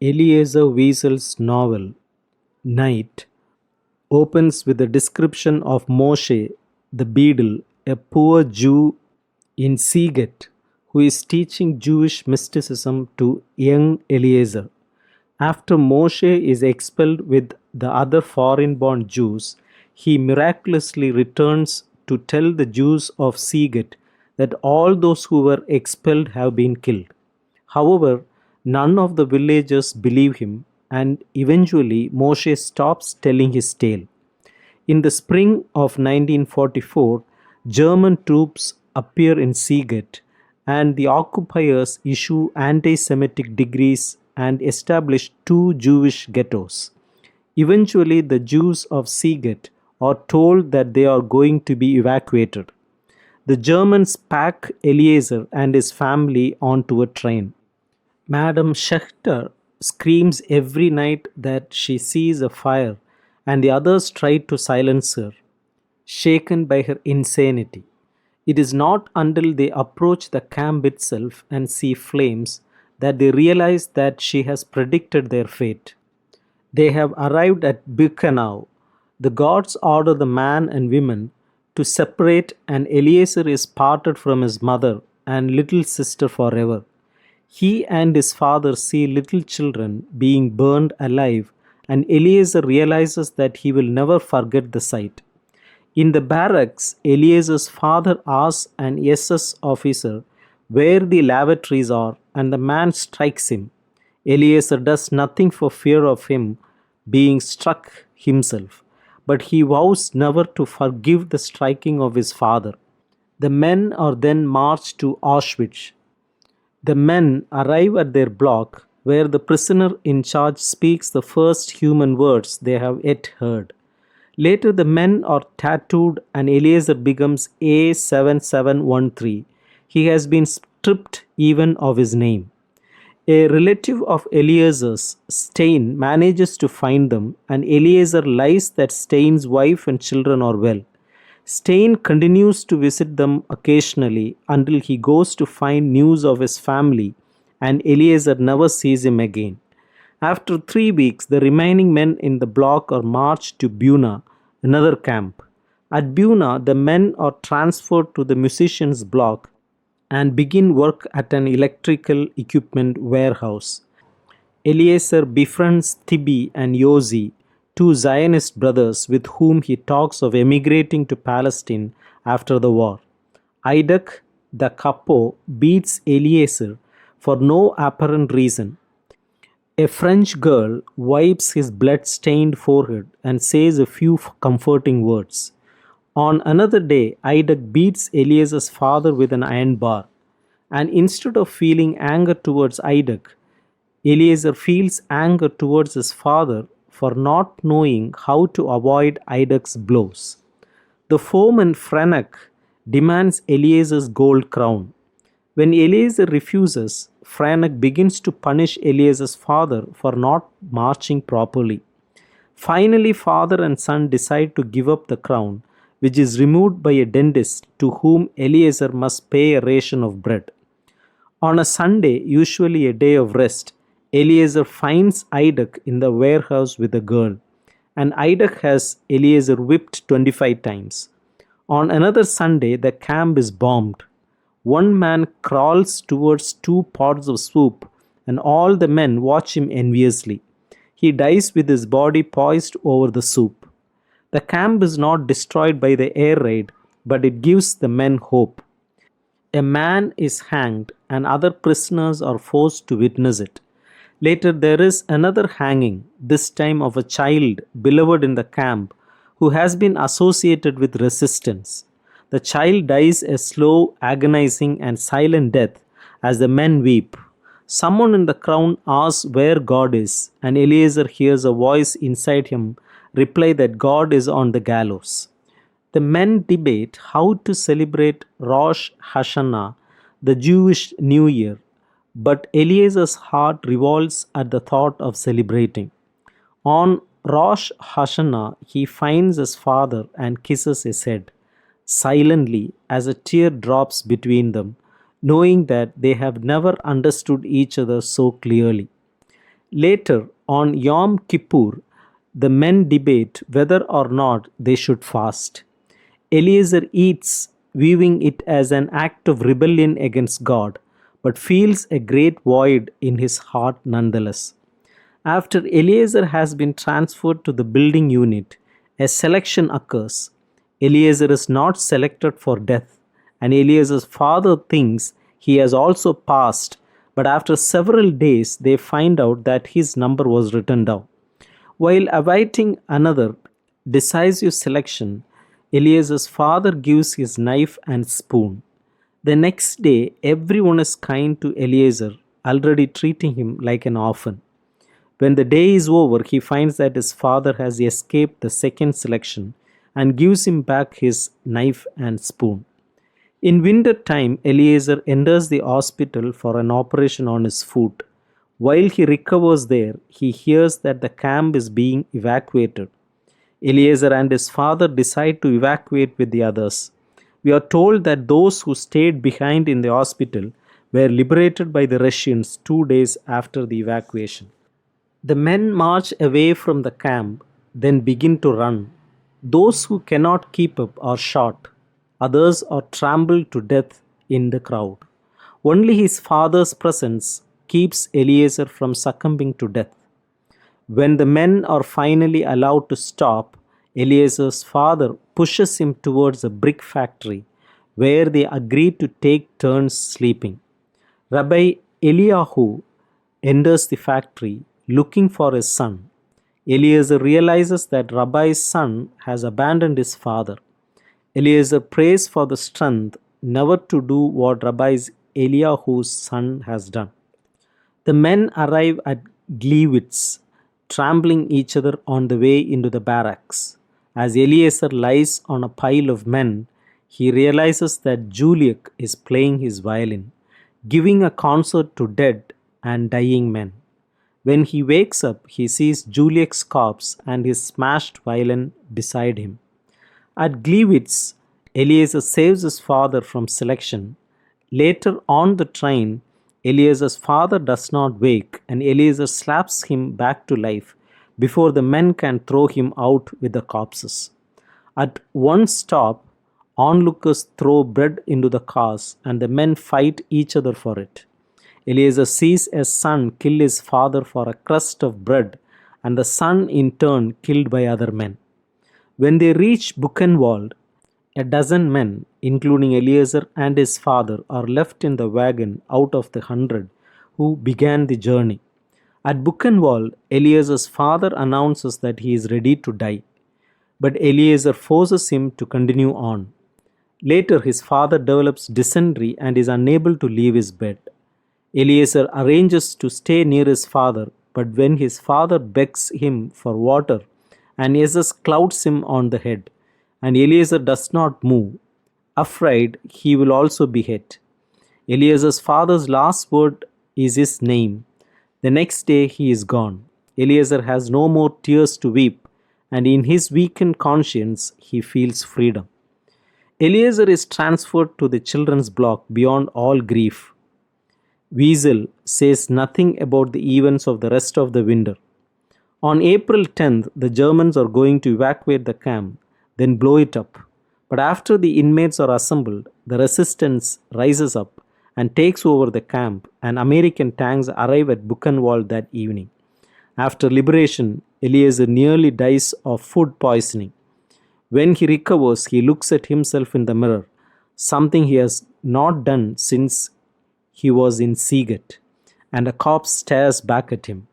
Eliezer Wiesel's novel, Night, opens with a description of Moshe the Beadle, a poor Jew in Seget, who is teaching Jewish mysticism to young Eliezer. After Moshe is expelled with the other foreign born Jews, he miraculously returns to tell the Jews of Seget that all those who were expelled have been killed. However, none of the villagers believe him, and eventually Moshe stops telling his tale. In the spring of 1944, German troops appear in Seget, and the occupiers issue anti Semitic decrees and establish two Jewish ghettos. Eventually, the Jews of Seget are told that they are going to be evacuated. The Germans pack Eliezer and his family onto a train. Madame Schechter screams every night that she sees a fire, and the others try to silence her, shaken by her insanity. It is not until they approach the camp itself and see flames that they realize that she has predicted their fate. They have arrived at Buchenwald. The gods order the man and women to separate, and Eliezer is parted from his mother and little sister forever. He and his father see little children being burned alive, and Eliezer realizes that he will never forget the sight. In the barracks, Eliezer's father asks an SS officer where the lavatories are, and the man strikes him. Eliezer does nothing for fear of him being struck himself, but he vows never to forgive the striking of his father. The men are then marched to Auschwitz. The men arrive at their block, where the prisoner in charge speaks the first human words they have yet heard. Later, the men are tattooed, and Eliezer becomes A7713. He has been stripped even of his name. A relative of Eliezer's, Stein, manages to find them, and Eliezer lies that Stein's wife and children are well. Stein continues to visit them occasionally until he goes to find news of his family, and Eliezer never sees him again. After 3 weeks, the remaining men in the block are marched to Buna, another camp. At Buna, the men are transferred to the musicians' block and begin work at an electrical equipment warehouse. Eliezer befriends Tibi and Yossi, two Zionist brothers with whom he talks of emigrating to Palestine after the war. Iduk, the capo, beats Eliezer for no apparent reason. A French girl wipes his blood-stained forehead and says a few comforting words. On another day, Iduk beats Eliezer's father with an iron bar, and instead of feeling anger towards Iduk, Eliezer feels anger towards his father for not knowing how to avoid Iduk's blows. The foreman Franek demands Eliezer's gold crown. When Eliezer refuses, Franek begins to punish Eliezer's father for not marching properly. Finally, father and son decide to give up the crown, which is removed by a dentist to whom Eliezer must pay a ration of bread. On a Sunday, usually a day of rest, Eliezer finds Iduk in the warehouse with a girl, and Iduk has Eliezer whipped 25 times. On another Sunday, the camp is bombed. One man crawls towards 2 pots of soup, and all the men watch him enviously. He dies with his body poised over the soup. The camp is not destroyed by the air raid, but it gives the men hope. A man is hanged, and other prisoners are forced to witness it. Later, there is another hanging, this time of a child beloved in the camp who has been associated with resistance. The child dies a slow, agonizing, and silent death as the men weep. Someone in the crowd asks where God is, and Eliezer hears a voice inside him reply that God is on the gallows. The men debate how to celebrate Rosh Hashanah, the Jewish New Year, but Eliezer's heart revolts at the thought of celebrating. On Rosh Hashanah, he finds his father and kisses his head, silently as a tear drops between them, knowing that they have never understood each other so clearly. Later, on Yom Kippur, the men debate whether or not they should fast. Eliezer eats, viewing it as an act of rebellion against God, but feels a great void in his heart nonetheless. After Eliezer has been transferred to the building unit, a selection occurs. Eliezer is not selected for death, and Eliezer's father thinks he has also passed, but after several days they find out that his number was written down. While awaiting another decisive selection, Eliezer's father gives his knife and spoon. The next day, everyone is kind to Eliezer, already treating him like an orphan. When the day is over, he finds that his father has escaped the second selection and gives him back his knife and spoon. In winter time, Eliezer enters the hospital for an operation on his foot. While he recovers there, he hears that the camp is being evacuated. Eliezer and his father decide to evacuate with the others. We are told that those who stayed behind in the hospital were liberated by the Russians 2 days after the evacuation. The men march away from the camp, then begin to run. Those who cannot keep up are shot, others are trampled to death in the crowd. Only his father's presence keeps Eliezer from succumbing to death. When the men are finally allowed to stop, Eliezer's father pushes him towards a brick factory where they agree to take turns sleeping. Rabbi Eliyahu enters the factory looking for his son. Eliezer realizes that Rabbi's son has abandoned his father. Eliezer prays for the strength never to do what Rabbi Eliyahu's son has done. The men arrive at Auschwitz, trampling each other on the way into the barracks. As Eliezer lies on a pile of men, he realizes that Juliak is playing his violin, giving a concert to dead and dying men. When he wakes up, he sees Juliak's corpse and his smashed violin beside him. At Auschwitz, Eliezer saves his father from selection. Later on the train, Eliezer's father does not wake, and Eliezer slaps him back to life before the men can throw him out with the corpses. At one stop, onlookers throw bread into the cars, and the men fight each other for it. Eliezer sees a son kill his father for a crust of bread, and the son in turn killed by other men. When they reach Buchenwald, a dozen men, including Eliezer and his father, are left in the wagon out of the 100 who began the journey. At Buchenwald, Eliezer's father announces that he is ready to die, but Eliezer forces him to continue on. Later, his father develops dysentery and is unable to leave his bed. Eliezer arranges to stay near his father, but when his father begs him for water, an SS clouds him on the head, and Eliezer does not move, afraid he will also be hit. Eliezer's father's last word is his name. The next day he is gone. Eliezer has no more tears to weep, and in his weakened conscience he feels freedom. Eliezer is transferred to the children's block beyond all grief. Wiesel says nothing about the events of the rest of the winter. On April 10th, the Germans are going to evacuate the camp, then blow it up. But after the inmates are assembled, the resistance rises up and takes over the camp, and American tanks arrive at Buchenwald that evening. After liberation, Eliezer nearly dies of food poisoning. When he recovers, he looks at himself in the mirror, something he has not done since he was in Seagate, and a corpse stares back at him.